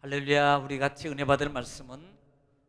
할렐루야. 우리 같이 은혜 받을 말씀은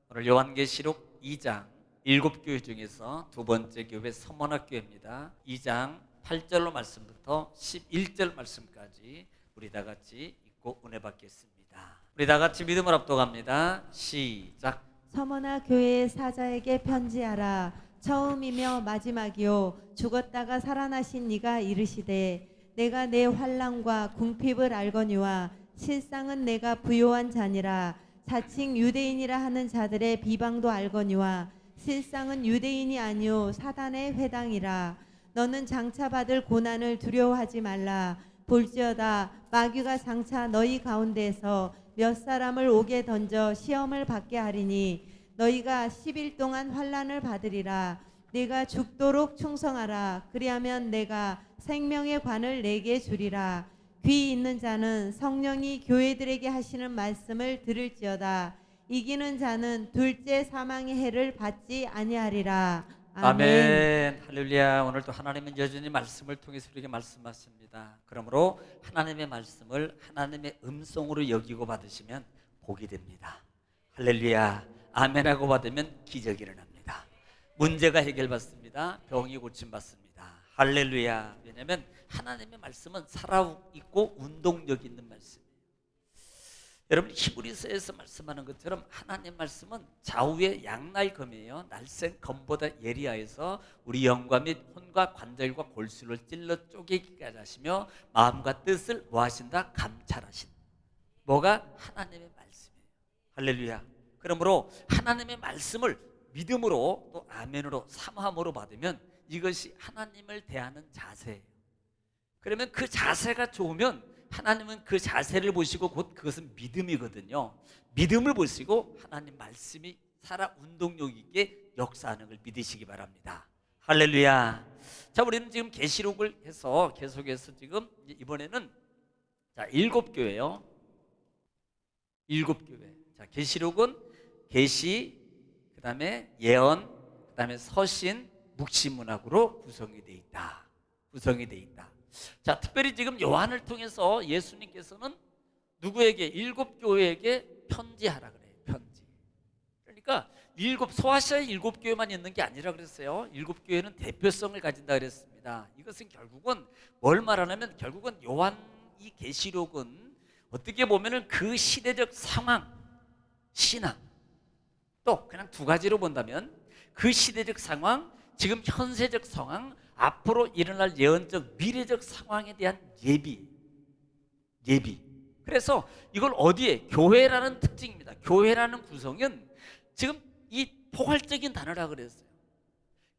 오늘 요한계시록 2장 7교회 중에서 두 번째 교회 서문학교회입니다. 2장 8절로 말씀부터 11절 말씀까지 우리 다 같이 읽고 은혜 받겠습니다. 우리 다 같이 믿음을 압도합니다. 시작. 서머나 교회의 사자에게 편지하라. 처음이며 마지막이요 죽었다가 살아나신 네가 이르시되 내가 내 환난과 궁핍을 알거니와 실상은 내가 부요한 자니라. 자칭 유대인이라 하는 자들의 비방도 알거니와 실상은 유대인이 아니요 사단의 회당이라. 너는 장차 받을 고난을 두려워하지 말라. 볼지어다 마귀가 장차 너희 가운데에서 몇 사람을 옥에 던져 시험을 받게 하리니 너희가 10일 동안 환난을 받으리라. 네가 죽도록 충성하라. 그리하면 내가 생명의 관을 내게 주리라. 귀 있는 자는 성령이 교회들에게 하시는 말씀을 들을지어다. 이기는 자는 둘째 사망의 해를 받지 아니하리라. 아멘. 할렐루야. 오늘도 하나님은 여전히 말씀을 통해서 우리에게 말씀하십니다. 그러므로 하나님의 말씀을 하나님의 음성으로 여기고 받으시면 복이 됩니다. 할렐루야. 아멘하고 받으면 기적이 일어납니다. 문제가 해결받습니다. 병이 고침받습니다. 할렐루야. 왜냐하면 하나님의 말씀은 살아있고 운동력 있는 말씀이에요. 여러분 히브리서에서 말씀하는 것처럼 하나님 말씀은 좌우의 양날검이에요. 날쌘 검보다 예리하여서 우리 영과 및 혼과 관절과 골수를 찔러 쪼개기까지 하시며 마음과 뜻을 뭐 하신다? 감찰하신. 뭐가? 하나님의 말씀이에요. 할렐루야. 그러므로 하나님의 말씀을 믿음으로 또 아멘으로 사모함으로 받으면 이것이 하나님을 대하는 자세예요. 그러면 그 자세가 좋으면 하나님은 그 자세를 보시고 곧 그것은 믿음이거든요. 믿음을 보시고 하나님 말씀이 살아 운동력 있게 역사하는 걸 믿으시기 바랍니다. 할렐루야. 자, 우리는 지금 계시록을 해서 계속해서 지금 이번에는 자, 7교회요. 7교회. 자, 계시록은 계시, 그다음에 예언, 그다음에 서신, 묵시문학으로 구성이 되어 있다. 구성이 되어 있다. 자, 특별히 지금 요한을 통해서 예수님께서는 누구에게? 7교회에게 편지하라 그래요. 편지. 그러니까 소아시아의 7교회만 있는 게 아니라 그랬어요. 7교회는 대표성을 가진다 그랬습니다. 이것은 결국은 뭘 말하냐면 결국은 요한 이 계시록은 어떻게 보면은 그 시대적 상황, 신앙, 또 그냥 두 가지로 본다면 그 시대적 상황, 지금 현세적 상황, 앞으로 일어날 예언적 미래적 상황에 대한 예비. 그래서 이걸 어디에? 교회라는 특징입니다. 교회라는 구성은 지금 이 포괄적인 단어라 그랬어요.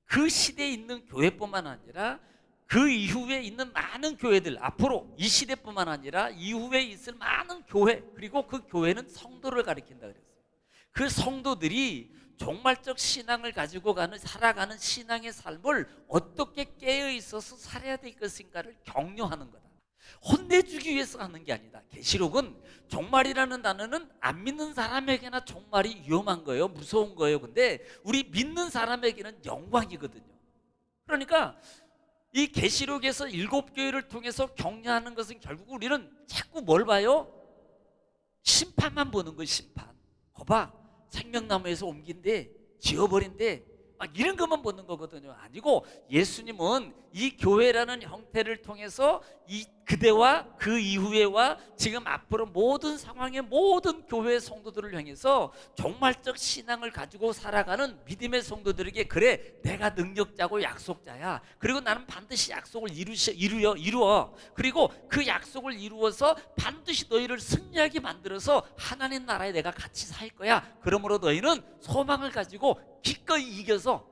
그 시대에 있는 교회뿐만 아니라 그 이후에 있는 많은 교회들, 앞으로 이 시대뿐만 아니라 이후에 있을 많은 교회, 그리고 그 교회는 성도를 가리킨다 그랬어요. 그 성도들이 종말적 신앙을 가지고 살아가는 신앙의 삶을 어떻게 깨어 있어서 살아야 될 것인가를 격려하는 거다. 혼내주기 위해서 하는 게 아니다. 계시록은 종말이라는 단어는 안 믿는 사람에게나 종말이 위험한 거예요. 무서운 거예요. 근데 우리 믿는 사람에게는 영광이거든요. 그러니까 이 계시록에서 7교회를 통해서 격려하는 것은 결국 우리는 자꾸 뭘 봐요? 심판만 보는 거예요. 심판. 거봐. 생명나무에서 옮긴데 지어버린데 막 이런 것만 보는 거거든요. 아니고 예수님은 이 교회라는 형태를 통해서 이 그대와 그 이후에와 지금 앞으로 모든 상황의 모든 교회 성도들을 향해서 종말적 신앙을 가지고 살아가는 믿음의 성도들에게 그래 내가 능력자고 약속자야. 그리고 나는 반드시 약속을 이루어. 그리고 그 약속을 이루어서 반드시 너희를 승리하게 만들어서 하나님 나라에 내가 같이 살 거야. 그러므로 너희는 소망을 가지고 기꺼이 이겨서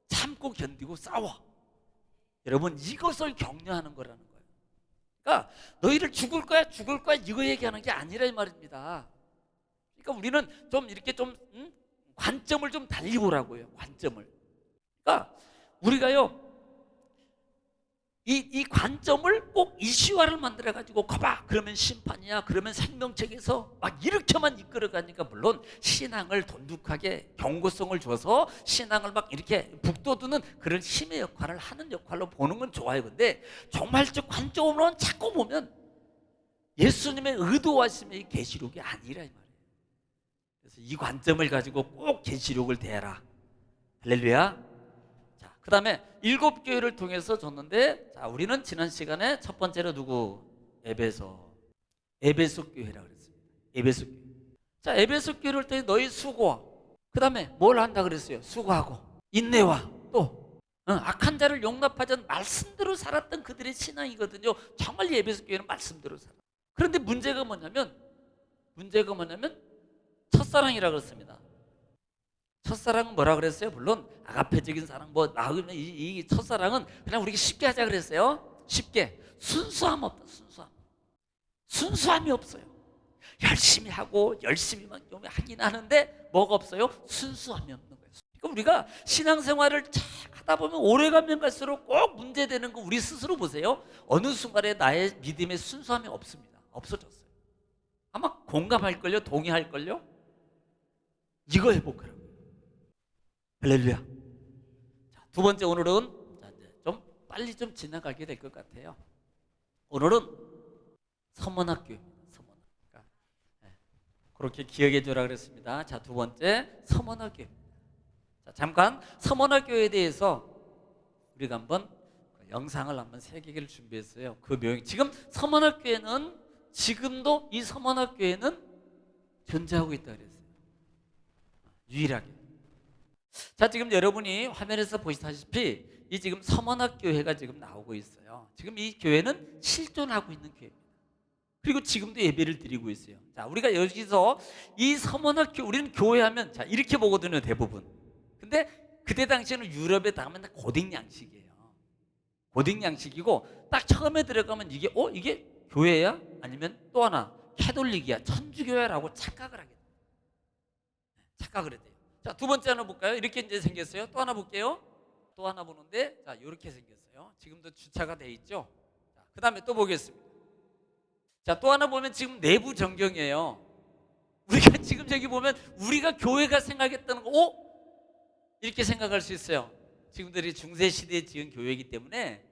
참고 견디고 싸워. 여러분 이것을 격려하는 거라는 거예요. 그러니까 너희를 죽을 거야 이거 얘기하는 게 아니라 이 말입니다. 그러니까 우리는 좀 이렇게 좀 관점을 좀 달리 보라고요. 관점을. 그러니까 우리가요 이 관점을 꼭 이슈화를 만들어가지고 거봐 그러면 심판이야 그러면 생명책에서 막 이렇게만 이끌어가니까 물론 신앙을 돈독하게 경고성을 줘서 신앙을 막 이렇게 북돋우는 그런 힘의 역할을 하는 역할로 보는 건 좋아요. 근데 종말적 관점으로는 자꾸 보면 예수님의 의도하심의 계시록이 아니라 이 말이에요. 그래서 이 관점을 가지고 꼭 계시록을 대해라. 할렐루야. 자, 그 다음에 7교회를 통해서 줬는데, 자, 우리는 지난 시간에 첫 번째로 누구? 에베소 교회라고 그랬습니다. 에베소 교회. 자, 에베소 교회를 때 너희 수고와, 그 다음에 뭘 한다 그랬어요? 수고하고 인내와 또 악한 자를 용납하지 않은 말씀대로 살았던 그들의 신앙이거든요. 정말 이 에베소 교회는 말씀대로 살아. 그런데 문제가 뭐냐면 첫사랑이라 그랬습니다. 첫사랑은 뭐라 그랬어요? 물론 아가페적인 사랑, 뭐 마음의 이 첫사랑은 그냥 우리가 쉽게 하자 그랬어요. 쉽게. 순수함 없다. 순수함이 없어요. 열심히 하고 열심히만 좀 하긴 하는데 뭐가 없어요? 순수함이 없는 거예요. 그러니까 우리가 신앙생활을 쫙 하다 보면 오래 가면 갈수록 꼭 문제되는 거 우리 스스로 보세요. 어느 순간에 나의 믿음의 순수함이 없습니다. 없어졌어요. 아마 공감할걸요? 동의할걸요? 이거 해볼까요? 할렐루야. 자, 두 번째, 오늘은 좀 빨리 좀 지나가게 될 것 같아요. 오늘은 서문학교입니다. 그렇게 기억해 주라 그랬습니다. 자, 두 번째, 서문학교입니다. 자, 잠깐 서문학교에 대해서 우리가 한번 영상을 한번 3개를 준비했어요. 그 묘행. 지금 서문학교에는 지금도 이 서문학교에는 존재하고 있다 그랬어요. 유일하게. 자, 지금 여러분이 화면에서 보시다시피 이 지금 서문학교회가 지금 나오고 있어요. 지금 이 교회는 실존하고 있는 교회입니다. 그리고 지금도 예배를 드리고 있어요. 자, 우리가 여기서 이 서문학교, 우리는 교회하면 자 이렇게 보거든요, 대부분. 근데 그때 당시에는 유럽에 가면 고딕 양식이에요. 고딕 양식이고 딱 처음에 들어가면 이게 이게 교회야? 아니면 또 하나 캐톨릭이야, 천주교회라고 착각을 하게 돼요. 착각을 해야 돼요. 자, 두 번째 하나 볼까요? 이렇게 이제 생겼어요. 또 하나 볼게요. 또 하나 보는데, 자, 이렇게 생겼어요. 지금도 주차가 돼 있죠. 자, 그 다음에 또 보겠습니다. 자, 또 하나 보면 지금 내부 전경이에요. 우리가 지금 저기 보면 우리가 교회가 생각했던 거, 이렇게 생각할 수 있어요. 지금들이 중세시대에 지은 교회이기 때문에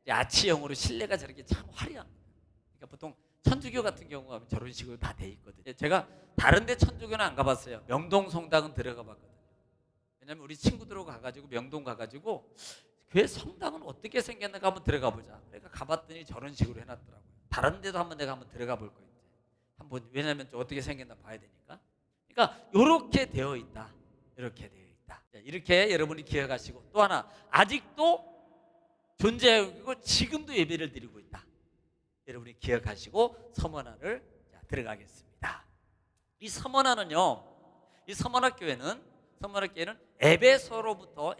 아치형으로 실내가 저렇게 참 화려합니다. 그러니까 보통 천주교 같은 경우가 저런 식으로 다 돼 있거든요. 제가 다른 데 천주교는 안 가봤어요. 명동 성당은 들어가 봤거든요. 왜냐면 우리 친구들하고 가가지고 명동 가가지고 교회 성당은 어떻게 생겼는가 한번 들어가 보자. 그러니까 가봤더니 저런 식으로 해놨더라고요. 다른 데도 내가 한번 들어가 볼 거예요. 한번, 왜냐면 어떻게 생겼나 봐야 되니까. 그러니까 이렇게 되어 있다. 이렇게 되어 있다. 이렇게 여러분이 기억하시고, 또 하나 아직도 존재하고 지금도 예배를 드리고 있다. 여러분이 기억하시고 서문화를 들어가겠습니다. 이 서문화는요, 이 서문화교회는 에베소로부터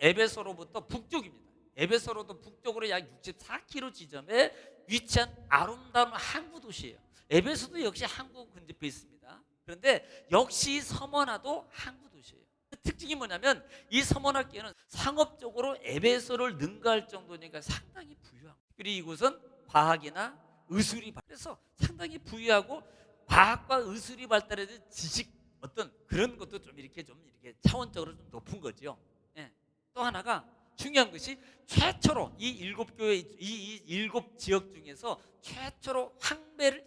북쪽입니다. 에베소로부터 북쪽으로 약 64km 지점에 위치한 아름다운 항구 도시예요. 에베소도 역시 항구 근접해 있습니다. 그런데 역시 서문화도 항구 도시예요. 특징이 뭐냐면 이 서문화교회는 상업적으로 에베소를 능가할 정도니까 상당히 부유합니다. 그리고 이곳은 과학이나 의술이 그래서 상당히 부유하고 과학과 의술이 발달해서 지식 어떤 그런 것도 좀 이렇게 차원적으로 좀 높은 거죠. 예. 또 하나가 중요한 것이 최초로 이 7교회 이 7지역 중에서 최초로 황제를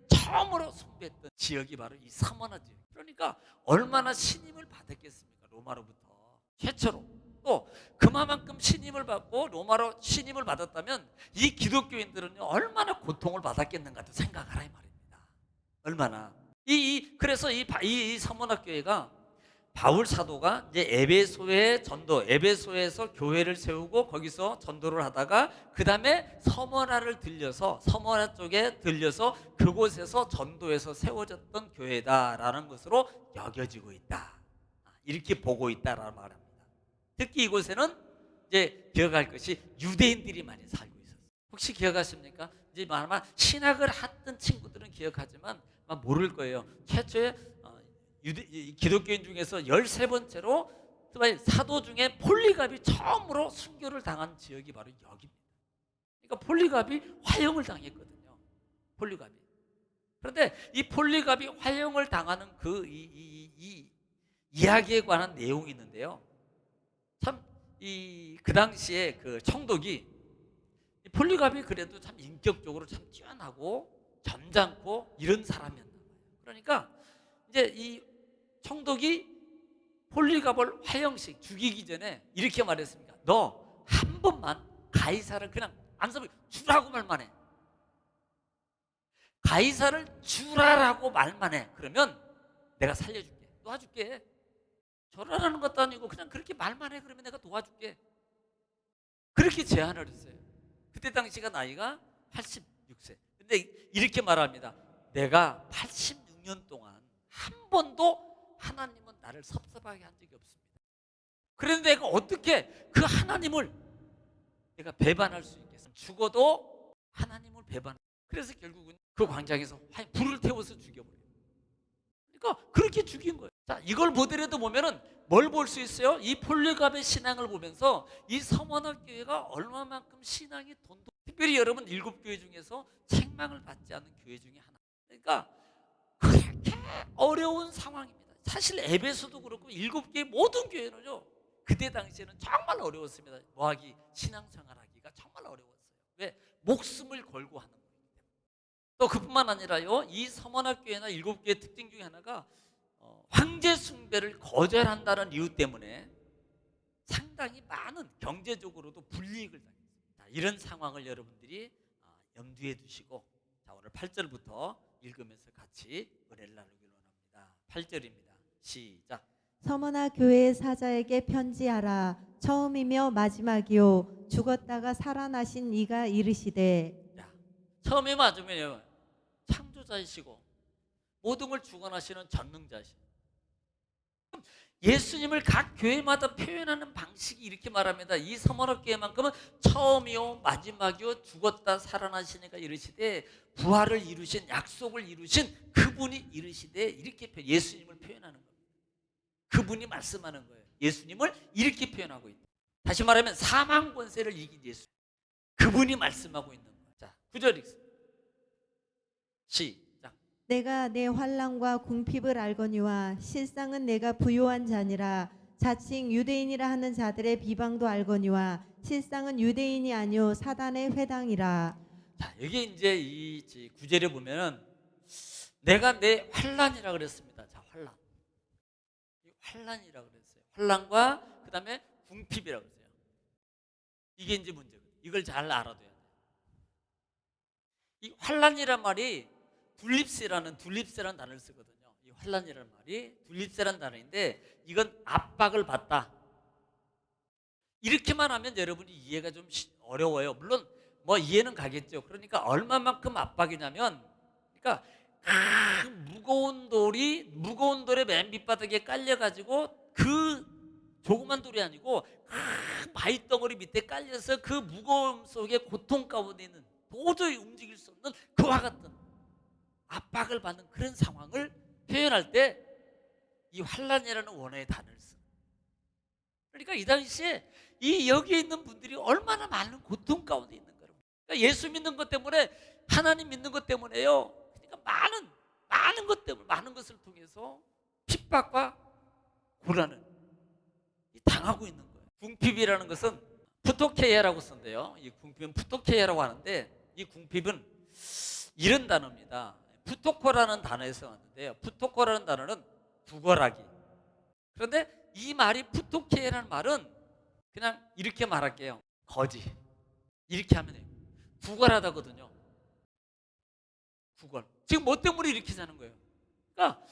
처음으로 숭배했던 지역이 바로 이 서문화 지역. 그러니까 얼마나 신임을 받았겠습니까? 로마로부터 최초로. 또 그만큼 신임을 받고 로마로 신임을 받았다면 이 기독교인들은 얼마나 고통을 받았겠는가도 생각하라 이 말입니다. 얼마나. 그래서 이 서문학교회가 바울 사도가 이제 에베소에서 교회를 세우고 거기서 전도를 하다가 그 다음에 서문화 쪽에 들려서 그곳에서 전도해서 세워졌던 교회다라는 것으로 여겨지고 있다. 이렇게 보고 있다라는 말입니다. 특히 이곳에는 이제 기억할 것이 유대인들이 많이 살고 있었어요. 혹시 기억하십니까? 이제 아마 신학을 했던 친구들은 기억하지만 아마 모를 거예요. 최초에 기독교인 중에서 13번째로 사도 중에 폴리갑이 처음으로 순교를 당한 지역이 바로 여기입니다. 그러니까 폴리갑이 화형을 당했거든요. 폴리갑이. 그런데 이 폴리갑이 화형을 당하는 이 이야기에 관한 내용이 있는데요. 참 그 당시에 그 총독이 폴리갑이 그래도 참 인격적으로 참 뛰어나고 점잖고 이런 사람이었나 봐요. 그러니까 이제 이 총독이 폴리갑을 화형식 죽이기 전에 이렇게 말했습니다. 너 한 번만 가이사를 그냥 안서고 주라고 말만 해. 가이사를 주라라고 말만 해. 그러면 내가 살려줄게. 도와줄게. 절하라는 것도 아니고 그냥 그렇게 말만 해. 그러면 내가 도와줄게. 그렇게 제안을 했어요. 그때 당시가 나이가 86세. 근데 이렇게 말합니다. 내가 86년 동안 한 번도 하나님은 나를 섭섭하게 한 적이 없습니다. 그런데 내가 어떻게 그 하나님을 내가 배반할 수 있겠어? 죽어도 하나님을 배반. 그래서 결국은 그 광장에서 불을 태워서 죽여버려요. 그러니까 그렇게 죽인 거예요. 자, 이걸 보더라도 보면은 뭘 볼 수 있어요? 이 폴리갑의 신앙을 보면서 이 서머나 교회가 얼마만큼 신앙이 돈독. 특별히 여러분 7교회 중에서 책망을 받지 않는 교회 중에 하나. 그러니까 그렇게 어려운 상황입니다. 사실 에베소도 그렇고 7교회 모든 교회는요. 그때 당시에는 정말 어려웠습니다. 뭐하기, 신앙생활하기가 정말 어려웠어요. 왜? 목숨을 걸고 하는 거예요. 또 그뿐만 아니라요. 이 서머나 교회나 7교회 특징 중에 하나가 황제 숭배를 거절한다는 이유 때문에 상당히 많은 경제적으로도 불이익을 당했습니다. 이런 상황을 여러분들이 염두에 두시고, 자, 오늘 8절부터 읽으면서 같이 은혜를 나누길 원합니다. 8절입니다. 시작. 서머나 교회 사자에게 편지하라. 처음이며 마지막이요 죽었다가 살아나신 이가 이르시되. 처음에 맞으면요, 창조자이시고 모든 걸 주관하시는 전능자이시고, 예수님을 각 교회마다 표현하는 방식이 이렇게 말합니다. 이 서머나 교회만큼은 처음이요 마지막이요 죽었다 살아나시니가 이르시되, 부활을 이루신, 약속을 이루신 그분이 이르시되, 이렇게 예수님을 표현하는 겁니다. 그분이 말씀하는 거예요. 예수님을 이렇게 표현하고 있다. 다시 말하면 사망 권세를 이긴 예수, 그분이 말씀하고 있는 거예요. 자, 9절 읽습니다. 시작. 내가 내 환난과 궁핍을 알거니와 실상은 내가 부요한 자니라. 자칭 유대인이라 하는 자들의 비방도 알거니와 실상은 유대인이 아니요 사단의 회당이라. 자, 여기 이제 이 9절에 보면은 내가 내 환난이라 그랬습니다. 자, 환난. 환난이라 그랬어요. 환난과 그다음에 궁핍이라 그랬어요. 이게 이제 문제거든요. 이걸 잘 알아둬야 돼요. 이 환난이란 말이 둘립세라는 단어를 쓰거든요. 이 환난이라는 말이 둘립세라는 단어인데, 이건 압박을 받다. 이렇게만 하면 여러분이 이해가 좀 어려워요. 물론 뭐 이해는 가겠죠. 그러니까 얼마만큼 압박이냐면, 그러니까 그 무거운 돌에 맨 밑바닥에 깔려가지고, 그 조그만 돌이 아니고 큰 바위 덩어리 밑에 깔려서 그 무거움 속에 고통 가운데 있는, 도저히 움직일 수 없는 그와 같은 압박을 받는 그런 상황을 표현할 때 이 환난이라는 원어의 단어를 씁니다. 그러니까 이 당시에 이 여기에 있는 분들이 얼마나 많은 고통 가운데 있는 거예요. 그러니까 예수 믿는 것 때문에, 하나님 믿는 것 때문에요. 그러니까 많은 것 때문에, 많은 것을 통해서 핍박과 고난을 당하고 있는 거예요. 궁핍이라는 것은 푸토케이라고 쓴대요. 이 궁핍은 푸토케이라고 하는데, 이 궁핍은 이런 단어입니다. 푸토코라는 단어에서 왔는데요. 푸토코라는 단어는 구걸하기. 그런데 이 말이, 푸토케이라는 말은 그냥 이렇게 말할게요. 거지. 이렇게 하면 돼요. 구걸하다거든요. 구걸. 지금 뭐 때문에 이렇게 사는 거예요? 그러니까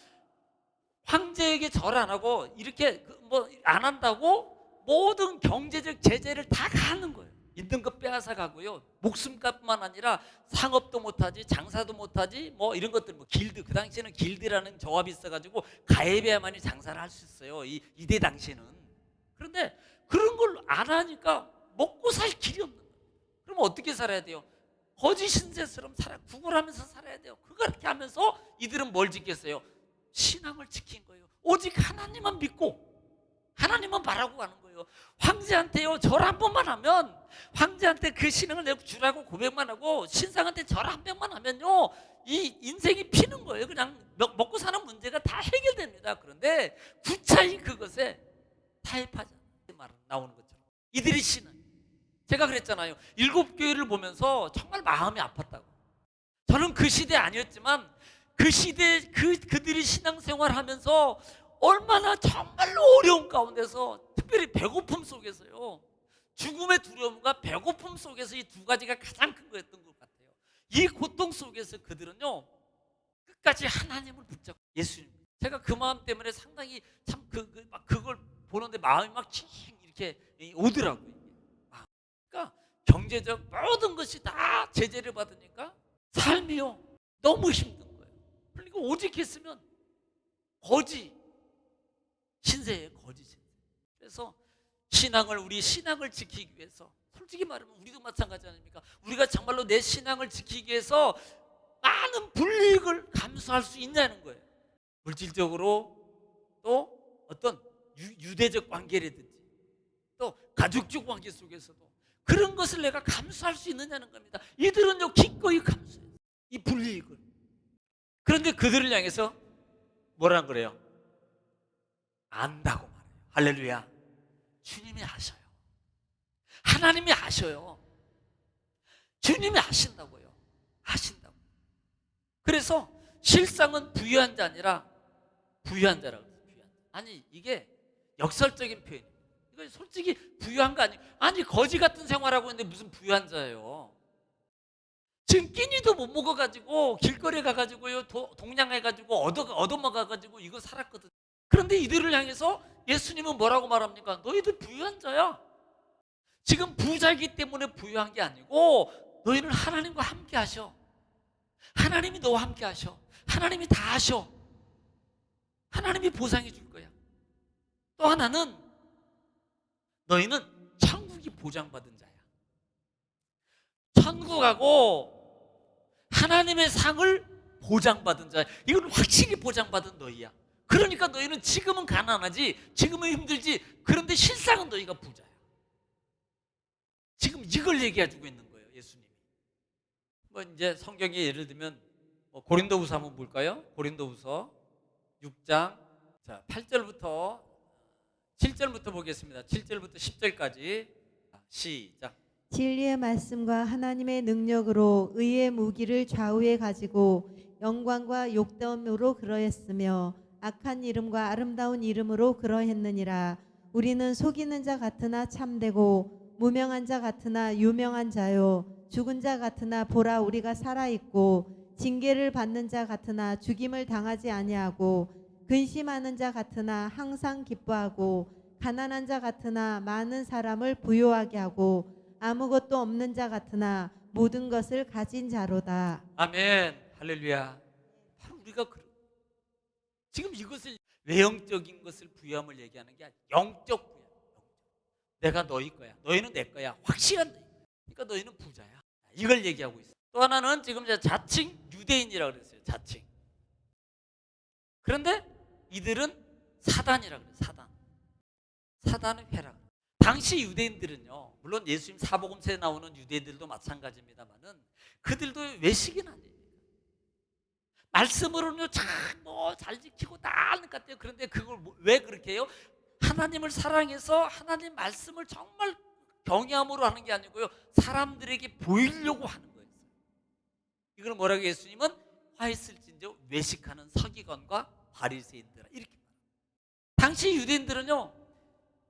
황제에게 절 안 하고 이렇게 뭐 안 한다고 모든 경제적 제재를 다 가하는 거예요. 있는 것 빼앗아 가고요. 목숨값뿐만 아니라 상업도 못하지, 장사도 못하지, 뭐 이런 것들, 뭐 길드, 그 당시에는 길드라는 조합이 있어가지고 가입해야만이 장사를 할 수 있어요. 이때 당시에는. 그런데 그런 걸 안 하니까 먹고 살 길이 없는 거예요. 그럼 어떻게 살아야 돼요? 거짓 신세처럼 구걸하면서 살아야 돼요. 그렇게 하면서 이들은 뭘 지켰어요? 신앙을 지킨 거예요. 오직 하나님만 믿고 하나님만 바라고 가는 거예요. 황제한테요, 절 한 번만 하면, 황제한테 그 신앙을 내가 주라고 고백만 하고 신상한테 절 한 번만 하면요, 이 인생이 피는 거예요. 그냥 먹고 사는 문제가 다 해결됩니다. 그런데 구차히 그것에 타협하지 않는 말 나오는 것처럼 이들의 신앙, 제가 그랬잖아요. 7교회를 보면서 정말 마음이 아팠다고. 저는 그 시대 아니었지만 그 시대 그들이 신앙생활 하면서 얼마나 정말로 어려운 가운데서, 특별히 배고픔 속에서요, 죽음의 두려움과 배고픔 속에서 이 두 가지가 가장 큰 거였던 것 같아요. 이 고통 속에서 그들은요 끝까지 하나님을 붙잡고 예수님. 제가 그 마음 때문에 상당히 참 그걸 보는데 마음이 막 칭 이렇게 오더라고요. 그러니까 경제적 모든 것이 다 제재를 받으니까 삶이요 너무 힘든 거예요. 그러니까 오직 했으면 거지 신세예요, 거지 신세. 그래서 우리 신앙을 지키기 위해서, 솔직히 말하면 우리도 마찬가지 아닙니까? 우리가 정말로 내 신앙을 지키기 위해서 많은 불이익을 감수할 수 있냐는 거예요. 물질적으로, 또 어떤 유대적 관계라든지, 또 가족적 관계 속에서도 그런 것을 내가 감수할 수 있느냐는 겁니다. 이들은요 기꺼이 감수해요, 이 불이익을. 그런데 그들을 향해서 뭐라는 거래요? 안다고 말해요. 할렐루야. 주님이 아셔요. 하나님이 아셔요. 주님이 아신다고요. 아신다고. 그래서 실상은 부유한 자 아니라 부유한 자라고 해요. 부유한 자. 아니 이게 역설적인 표현이에요. 이거 솔직히 부유한 거 아니에요. 아니 거지 같은 생활하고 있는데 무슨 부유한 자예요. 지금 끼니도 못 먹어가지고 길거리에 가가지고요 동냥해가지고 얻어먹어가지고 이거 살았거든. 그런데 이들을 향해서 예수님은 뭐라고 말합니까? 너희들 부유한 자야. 지금 부자이기 때문에 부유한 게 아니고 너희는 하나님과 함께 하셔. 하나님이 너와 함께 하셔. 하나님이 다 하셔. 하나님이 보상해 줄 거야. 또 하나는 너희는 천국이 보장받은 자야. 천국하고 하나님의 상을 보장받은 자야. 이건 확실히 보장받은 너희야. 그러니까 너희는 지금은 가난하지, 지금은 힘들지, 그런데 실상은 너희가 부자야. 지금 이걸 얘기해주고 있는 거예요, 예수님이. 뭐 이제 성경에 예를 들면 고린도후서 한번 볼까요? 고린도후서 6장, 자 8절부터 7절부터 보겠습니다. 7절부터 10절까지 시작. 진리의 말씀과 하나님의 능력으로 의의 무기를 좌우에 가지고 영광과 욕됨으로 그러했으며 악한 이름과 아름다운 이름으로 그러했느니라. 우리는 속이는 자 같으나 참되고 무명한 자 같으나 유명한 자요 죽은 자 같으나 보라 우리가 살아있고 징계를 받는 자 같으나 죽임을 당하지 아니하고 근심하는 자 같으나 항상 기뻐하고 가난한 자 같으나 많은 사람을 부요하게 하고 아무것도 없는 자 같으나 모든 것을 가진 자로다. 아멘. 할렐루야. 바로 우리가 지금 이것을 외형적인 것을 부여함을 얘기하는 게 아니라 영적 부여. 내가 너희 거야. 너희는 내 거야. 확실한 너희 거야. 그러니까 너희는 부자야. 이걸 얘기하고 있어요. 또 하나는 지금 자칭 유대인이라고 그랬어요. 자칭. 그런데 이들은 사단이라고 그래요. 사단. 사단의 회랑. 당시 유대인들은요, 물론 예수님 사복음서에 나오는 유대인들도 마찬가지입니다만은 그들도 외식인 아니에요. 말씀으로는요 잘 지키고 다 하는 것 같아요. 그런데 그걸 왜 그렇게 해요? 하나님을 사랑해서 하나님 말씀을 정말 경외함으로 하는 게 아니고요, 사람들에게 보이려고 하는 거예요. 이걸 뭐라고 예수님은 화했을진저 외식하는 서기관과 바리새인들 이렇게 말합니다. 당시 유대인들은요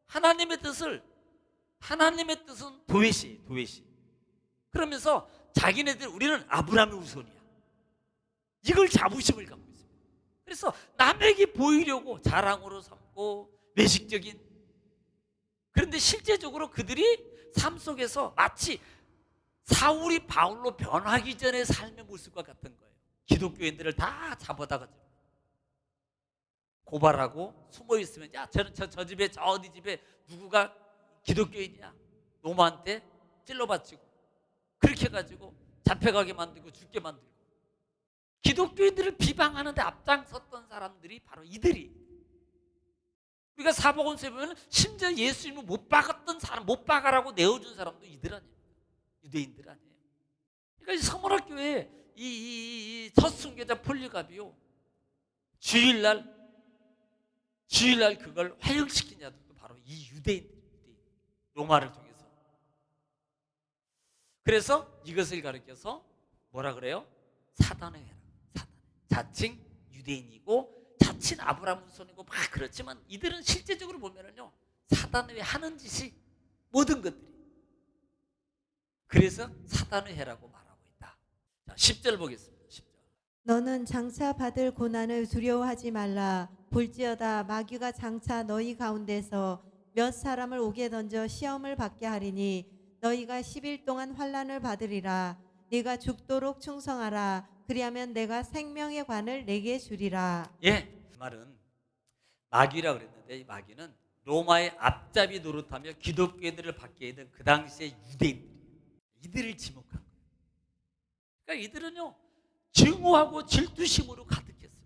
하나님의 뜻은 도외시. 그러면서 자기네들 우리는 아브라함의 후손이야. 이걸 자부심을 갖고 있습니다. 그래서 남에게 보이려고 자랑으로 삼고 외식적인. 그런데 실제적으로 그들이 삶 속에서 마치 사울이 바울로 변하기 전에 삶의 모습과 같은 거예요. 기독교인들을 다 잡아다가 고발하고 숨어 있으면 야 저는 저 집에 저 어디 집에 누구가 기독교인이야 노마한테 찔러바치고 그렇게 해가지고 잡혀가게 만들고 죽게 만들고 기독교인들을 비방하는데 앞장섰던 사람들이 바로 이들이. 우리가 사복음서에 보면 심지어 예수님을 못 박았던 사람, 못 박아라고 내어준 사람도 이들 아니에요. 유대인들 아니에요. 그러니까 서문학교에 이 첫 순교자 폴리갑이요 주일날 그걸 화형시킨 자들도 바로 이 유대인 로마를 통해서. 그래서 이것을 가리켜서 뭐라 그래요? 사단의 회라. 사단. 자칭 유대인이고 자칭 아브라함 후손이고 막 그렇지만 이들은 실제적으로 보면은요 사단의 회 하는 짓이 모든 것들이. 그래서 사단의 회라고 말하고 있다. 자, 10절 보겠습니다. 10절. 너는 장차 받을 고난을 두려워하지 말라. 볼지어다 마귀가 장차 너희 가운데서 몇 사람을 옥에 던져 시험을 받게 하리니 너희가 10일 동안 환난을 받으리라. 네가 죽도록 충성하라. 그리하면 내가 생명의 관을 내게 주리라. 예, 그 말은 마귀라 그랬는데 이 마귀는 로마의 앞잡이 노릇하며 기독교인들을 받게 했던 그 당시의 유대인들, 이들을 지목한 거예요. 그러니까 이들은요 증오하고 질투심으로 가득했어요.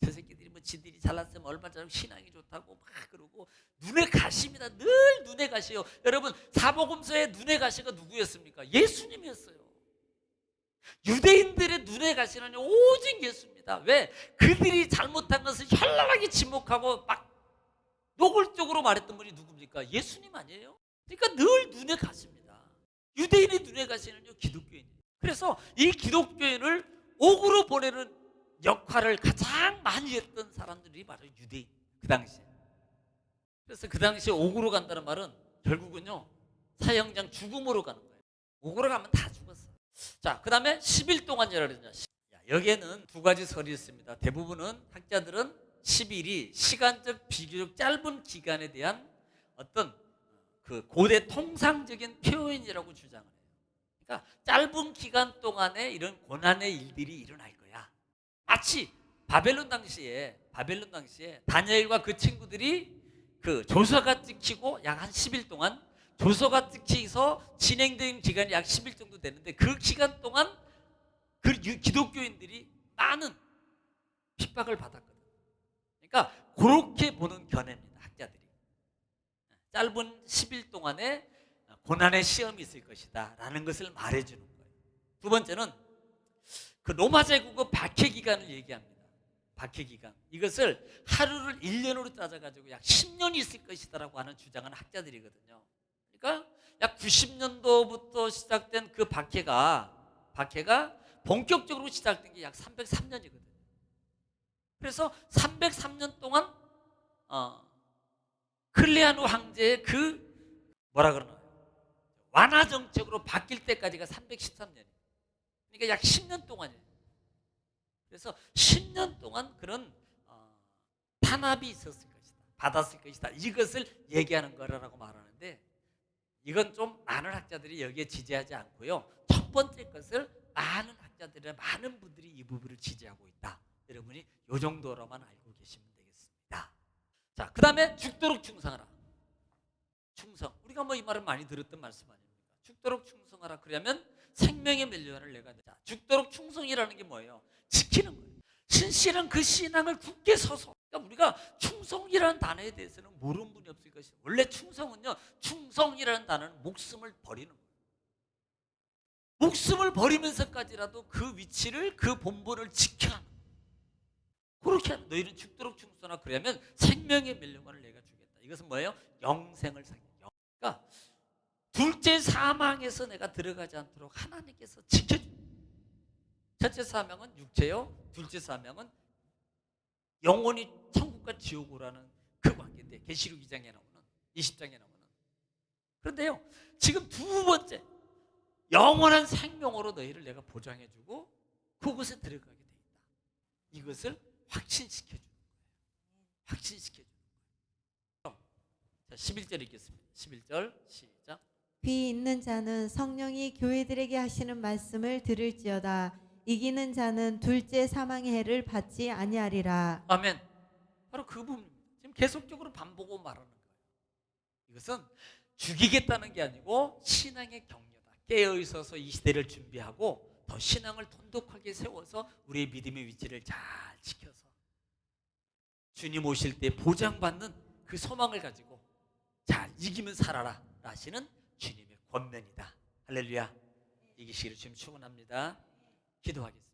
저 새끼들이 뭐 지들이 잘났으면 얼마나 잘하고 신앙이 좋다고 막 그러고 눈에 가시입니다. 늘 눈에 가시요. 여러분 사복음서의 눈에 가시가 누구였습니까? 예수님이었어요. 유대인들의 눈에 가시는 오직 예수입니다. 왜? 그들이 잘못한 것을 현란하게 지목하고 막 노골적으로 말했던 분이 누굽니까? 예수님 아니에요? 그러니까 늘 눈에 가십니다. 유대인의 눈에 가시는요 기독교인이에요. 그래서 이 기독교인을 옥으로 보내는 역할을 가장 많이 했던 사람들이 바로 유대인. 그 당시에. 그래서 그 당시에 옥으로 간다는 말은 결국은요 사형장 죽음으로 가는 거예요. 옥으로 가면 다 죽었어. 자, 그 다음에 10일 동안이라 그랬냐. 여기에는 두 가지 설이 있습니다. 대부분은 학자들은 10일이 시간적 비교적 짧은 기간에 대한 어떤 그 고대 통상적인 표현이라고 주장을 해요. 그러니까 짧은 기간 동안에 이런 고난의 일들이 일어날 거야. 마치 바벨론 당시에 다니엘과 그 친구들이 그 조서가 찍히고 약 한 10일 동안 조서가 찍혀서 진행된 기간이 약 10일 정도 되는데 그 기간 동안 그 기독교인들이 많은 핍박을 받았거든. 그러니까 그렇게 보는 견해입니다. 학자들이. 짧은 10일 동안에 고난의 시험이 있을 것이다 라는 것을 말해주는 거예요. 두 번째는 그 로마 제국의 박해 기간을 얘기합니다. 박해 기간. 이것을 하루를 1년으로 따져가지고 약 10년이 있을 것이다 라고 하는 주장하는 학자들이거든요. 그러니까 약 90년도부터 시작된 그 박해가 본격적으로 시작된 게 약 303년이거든요. 그래서 303년 동안 클레아누 황제의 그 뭐라 그러나요? 완화 정책으로 바뀔 때까지가 313년이에요. 그러니까 약 10년 동안이에요. 그래서 10년 동안 그런 탄압이 있었을 것이다. 받았을 것이다. 이것을 얘기하는 거라고 말하는데 이건 좀 많은 학자들이 여기에 지지하지 않고요. 첫 번째 것을 많은 분들이 이 부분을 지지하고 있다. 여러분이 이 정도로만 알고 계시면 되겠습니다. 자, 그 다음에 죽도록 충성하라. 충성. 우리가 뭐 이 말을 많이 들었던 말씀 아닙니까? 죽도록 충성하라. 그러면 생명의 멸류관을 내가 자, 죽도록 충성이라는 게 뭐예요? 지키는 거예요. 신실한 그 신앙을 굳게 서서. 그러니까 우리가 충성이라는 단어에 대해서는 모르는 분이 없을 것이에요. 원래 충성은요, 충성이라는 단어는 목숨을 버리는 거예요. 목숨을 버리면서까지라도 그 위치를, 그 본분을 지켜야 하는 거예요. 그렇게 하는 너희는 죽도록 충성하라. 그러면 생명의 멸류관을 내가 주겠다. 이것은 뭐예요? 영생을 상징해요. 그러니까 둘째 사망에서 내가 들어가지 않도록 하나님께서 지켜줍니다. 첫째 사명은 육체요, 둘째 사명은 영원히 천국과 지옥으로라는 그 관계인데 계시록 2장에 나오는 20장에 나오는. 그런데요 지금 두 번째 영원한 생명으로 너희를 내가 보장해주고 그곳에 들어가게 돼 있다. 이것을 확신시켜주는 거예요. 확신시켜주는 거예요. 자, 11절 읽겠습니다. 11절 시작. 귀 있는 자는 성령이 교회들에게 하시는 말씀을 들을지어다. 이기는 자는 둘째 사망의 해를 받지 아니하리라. 아멘. 바로 그 부분입니다. 지금 계속적으로 반복하고 말하는 거예요. 이것은 죽이겠다는 게 아니고 신앙의 격려다. 깨어 있어서 이 시대를 준비하고 더 신앙을 돈독하게 세워서 우리의 믿음의 위치를 잘 지켜서 주님 오실 때 보장받는 그 소망을 가지고 잘 이기면 살아라 하시는 주님의 권면이다. 할렐루야. 이기시기를 주님 축원합니다. 기도하겠습니다.